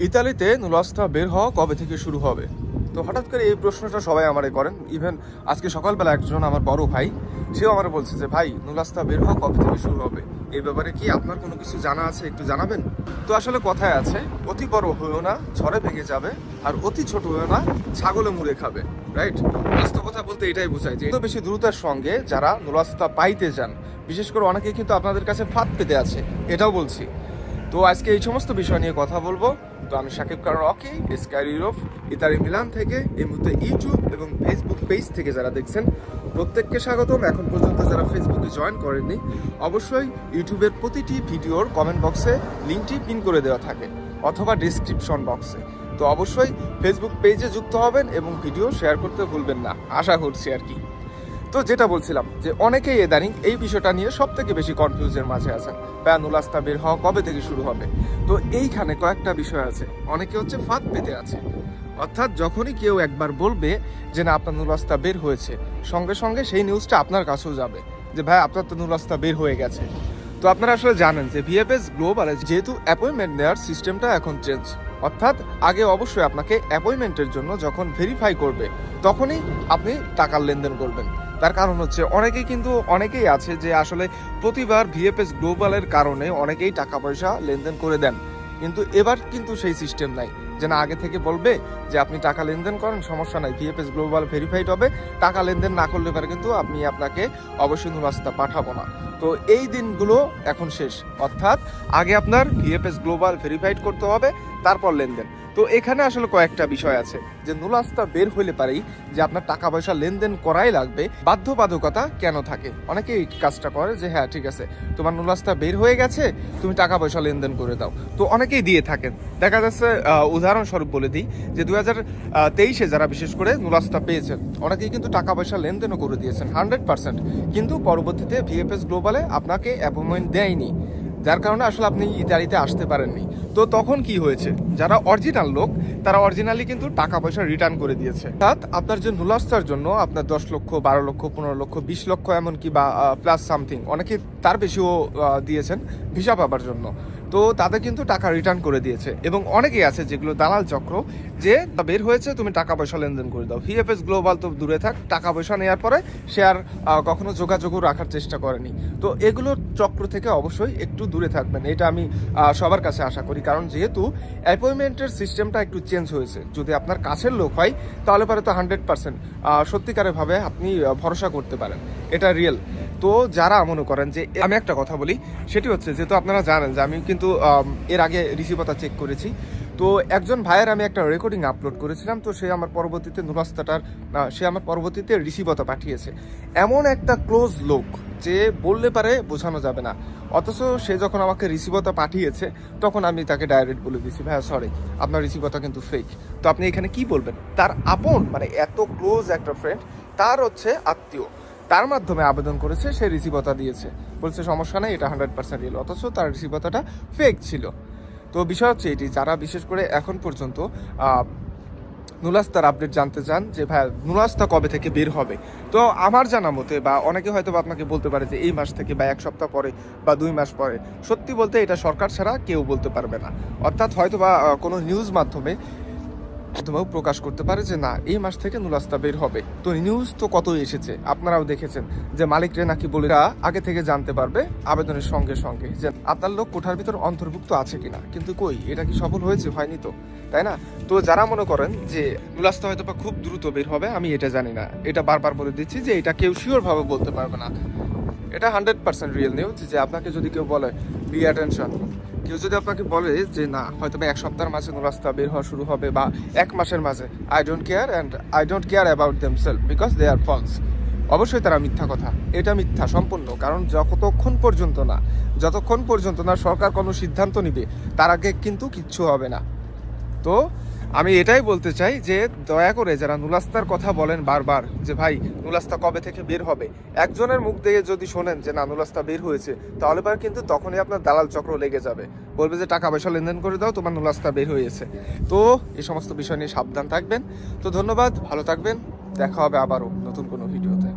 ইতালিতে নুলাস্তা বের হওয়া কবে থেকে শুরু হবে? তো হঠাৎ করে এই প্রশ্নটা সবাই আমারে করেন। ইভেন আজকে সকালবেলা একজন আমার বড় ভাই, সেও আমার বলছে যে ভাই, নুলাস্তা বের হওয়া কবে থেকে শুরু হবে? এই ব্যাপারে কি আপনার কোনো কিছু জানা আছে? একটু জানাবেন। তো আসলে কথায় আছে, অতি বড় হয়েও না ঝড়ে ভেঙে যাবে, আর অতি ছোট হয়েও না ছাগলে মুড়ে খাবে। রাইট? বাস্তবতা বলতে এটাই বোঝায় যে এত বেশি দ্রুতের সঙ্গে যারা নুলাস্তা পাইতে যান, বিশেষ করে অনেকে কিন্তু আপনাদের কাছে ফাঁদ পেতে আছে, এটাও বলছি। তো আজকে এই সমস্ত বিষয় নিয়ে কথা বলবো। তো আমি Shakib Khan Rocky, Sky Europe, Italy Milan থেকে। এই মুহূর্তে ইউটিউব এবং ফেসবুক পেজ থেকে যারা দেখছেন প্রত্যেককে স্বাগতম। এখন পর্যন্ত যারা ফেসবুকে জয়েন করেননি, অবশ্যই ইউটিউবের প্রতিটি ভিডিওর কমেন্ট বক্সে লিঙ্কটি পিন করে দেওয়া থাকে, অথবা ডিসক্রিপশন বক্সে। তো অবশ্যই ফেসবুক পেজে যুক্ত হবেন এবং ভিডিও শেয়ার করতে ভুলবেন না, আশা করছি আর কি। তো যেটা বলছিলাম যে অনেকেই ইদানিং এই বিষয়টা নিয়ে সব থেকে বেশি কনফিউজের মাঝে আছেন, নুলাস্তা বের হওয়া কবে থেকে শুরু হবে। তো এইখানে কয়েকটা বিষয় আছে। অনেকে হচ্ছে ফাঁদ পেতে আছে, অর্থাৎ যখনই কেউ একবার বলবে যে না আপনার নুলাস্তা বের হয়েছে, সঙ্গে সঙ্গে সেই নিউজটা আপনার কাছেও যাবে যে ভাই আপনার তো নুলাস্তা বের হয়ে গেছে। তো আপনারা আসলে জানেন যে ভিএফএস গ্লোবালে যেহেতু অ্যাপয়েন্টমেন্ট নেওয়ার সিস্টেমটা এখন চেঞ্জ, অর্থাৎ আগে অবশ্যই আপনাকে অ্যাপয়েন্টমেন্টের জন্য যখন ভেরিফাই করবে তখনই আপনি টাকার লেনদেন করবেন। তার কারণ হচ্ছে অনেকেই আছে যে আসলে প্রতিবার ভিএফএস গ্লোবালের কারণে অনেকেই টাকা পয়সা লেনদেন করে দেন, কিন্তু এবার কিন্তু সেই সিস্টেম নাই যে না আগে থেকে বলবে যে আপনি টাকা লেনদেন করেন, সমস্যা নাই, ভিএফএস গ্লোবাল ভেরিফাইড হবে, টাকা লেনদেন না করলে পারে কিন্তু আপনাকে অবশ্যই নুলাস্তা পাঠাবো না। তো এই দিনগুলো এখন শেষ, অর্থাৎ আগে আপনার ভিএফএস গ্লোবাল ভেরিফাইড করতে হবে, তারপর লেনদেন। তো এখানে আসলে কয়েকটা বিষয় আছে যে নুলাস্তা বের হইলে পারেই যে আপনার টাকা পয়সা লেনদেন করাই লাগবে, বাধ্যবাধকতা কেন থাকে? অনেকে এই কাজটা করে যে হ্যাঁ ঠিক আছে, তোমার নুলাস্তা বের হয়ে গেছে, তুমি টাকা পয়সা লেনদেন করে দাও। তো অনেকেই দিয়ে থাকেন। দেখা যাচ্ছে উদাহরণস্বরূপ বলে দিই যে 2023-এ যারা বিশেষ করে নুলাস্তা পেয়েছেন, অনেকেই কিন্তু টাকা পয়সা লেনদেনও করে দিয়েছেন 100%, কিন্তু পরবর্তীতে ভিএফএস গ্লোবালে আপনাকে অ্যাপয়েন্টমেন্ট দেয়নি, যার কারণে আসলে আপনি ইতালিতে আসতে পারেননি। তো তখন কি হয়েছে, যারা অরিজিনাল লোক তারা অরিজিনালি কিন্তু টাকা পয়সা রিটার্ন করে দিয়েছে। অর্থাৎ আপনার যে নুলাস্তার জন্য আপনার 10 লক্ষ, 12 লক্ষ, 15 লক্ষ, 20 লক্ষ এমনকি বা প্লাস সামথিং, অনেকে তার বেশিও দিয়েছেন ভিসা পাবার জন্য, তো তাদের কিন্তু টাকা রিটার্ন করে দিয়েছে। এবং অনেকেই আছে যেগুলো দালাল চক্র, যে বের হয়েছে তুমি টাকা পয়সা লেনদেন করে দাও। ভিএফএস গ্লোবাল তো দূরে থাক, টাকা পয়সা নেওয়ার পরে সে আর কখনো যোগাযোগও রাখার চেষ্টা করেনি। তো এগুলোর চক্র থেকে অবশ্যই একটু দূরে থাকবেন, এটা আমি সবার কাছে আশা করি। কারণ যেহেতু অ্যাপয়েন্টমেন্টের সিস্টেমটা একটু চেঞ্জ হয়েছে, যদি আপনার কাছের লোক হয় তাহলে পরে তো 100% সত্যিকারের ভাবে আপনি ভরসা করতে পারেন, এটা রিয়েল। তো যারা মনে করেন যে, আমি একটা কথা বলি, সেটি হচ্ছে যেহেতু আপনারা জানেন যে আমি কিন্তু এর আগে রিসিভারটা চেক করেছি। তো একজন ভাইয়ের আমি একটা রেকর্ডিং আপলোড করেছিলাম, তো সে আমার পরবর্তীতে রিসিভারটা পাঠিয়েছে। এমন একটা ক্লোজ লোক যে বললে পারে বোঝানো যাবে না, অথচ সে যখন আমাকে রিসিভারটা পাঠিয়েছে তখন আমি তাকে ডাইরেক্ট বলে দিয়েছি ভাইয়া সরি, আপনার রিসিভারটা কিন্তু ফেক। তো আপনি এখানে কি বলবেন? তার আপন, মানে এত ক্লোজ একটা ফ্রেন্ড, তার হচ্ছে আত্মীয়, তার মাধ্যমে আবেদন করেছে, সে রিসিভারটা দিয়েছে, বলছে সমস্যা নেই, এটা 100% রিয়েল, অথচ তার রিসিভারটা ফেক ছিল। তো বিষয় হচ্ছে এটি, যারা বিশেষ করে এখন পর্যন্ত নুলাস্তার আপডেট জানতে চান যে ভাই নুলাস্তা কবে থেকে বের হবে, তো আমার জানা মতে, বা অনেকে হয়তো আপনাকে বলতে পারে যে এই মাস থেকে বা 1 সপ্তাহ পরে বা 2 মাস পরে, সত্যি বলতে এটা সরকার ছাড়া কেউ বলতে পারবে না। অর্থাৎ হয়তো বা কোনো নিউজ মাধ্যমেও প্রকাশ করতে পারে যে না এই মাস থেকে নুলাস্তা বের হবে। তো নিউজ তো কতই এসেছে, আপনারাও দেখেছেন যে মালিকরে নাকি বলে আগে থেকে জানতে পারবে আবেদনের সঙ্গে সঙ্গে যে আপনার লোক কোঠার ভিতর অন্তর্ভুক্ত আছে কিনা, কিন্তু কই, এটা কি সফল হয়েছে? হয়নি তো, তাই না? তো যারা মনে করেন যে নুলাস্তা হয়তো বা খুব দ্রুত বের হবে, আমি এটা জানি না, এটা বারবার বলে দিচ্ছি যে এটা কেউ শিওর ভাবে বলতে পারবে না। এটা 100% রিয়েল নিউজ। যে আপনাকে যদি কেউ বলে বি অ্যাটেনশন, কেউ যদি আপনাকে বলে যে না হয়তো বা 1 সপ্তাহের মাঝে নুলাস্তা বের হওয়া শুরু হবে বা 1 মাসের মাঝে, I don't care about themselves because they are false. অবশ্যই তারা মিথ্যা কথা, এটা মিথ্যা সম্পূর্ণ। কারণ যতক্ষণ পর্যন্ত না সরকার কোনো সিদ্ধান্ত নিবে, তার আগে কিন্তু কিচ্ছু হবে না। তো আমি এটাই বলতে চাই যে দয়া করে যারা নুলাস্তার কথা বলেন বারবার যে ভাই নুলাস্তা কবে থেকে বের হবে, একজনের মুখ দিয়ে যদি শোনেন যে না নুলাস্তা বের হয়েছে, তাহলে পর কিন্তু তখনই আপনার দালাল চক্র লেগে যাবে, বলবে যে টাকা পয়সা লেনদেন করে দাও, তোমার নুলাস্তা বের হয়েছে। তো এই সমস্ত বিষয় নিয়ে সাবধান থাকবেন। তো ধন্যবাদ, ভালো থাকবেন, দেখা হবে আবারও নতুন কোনো ভিডিওতে।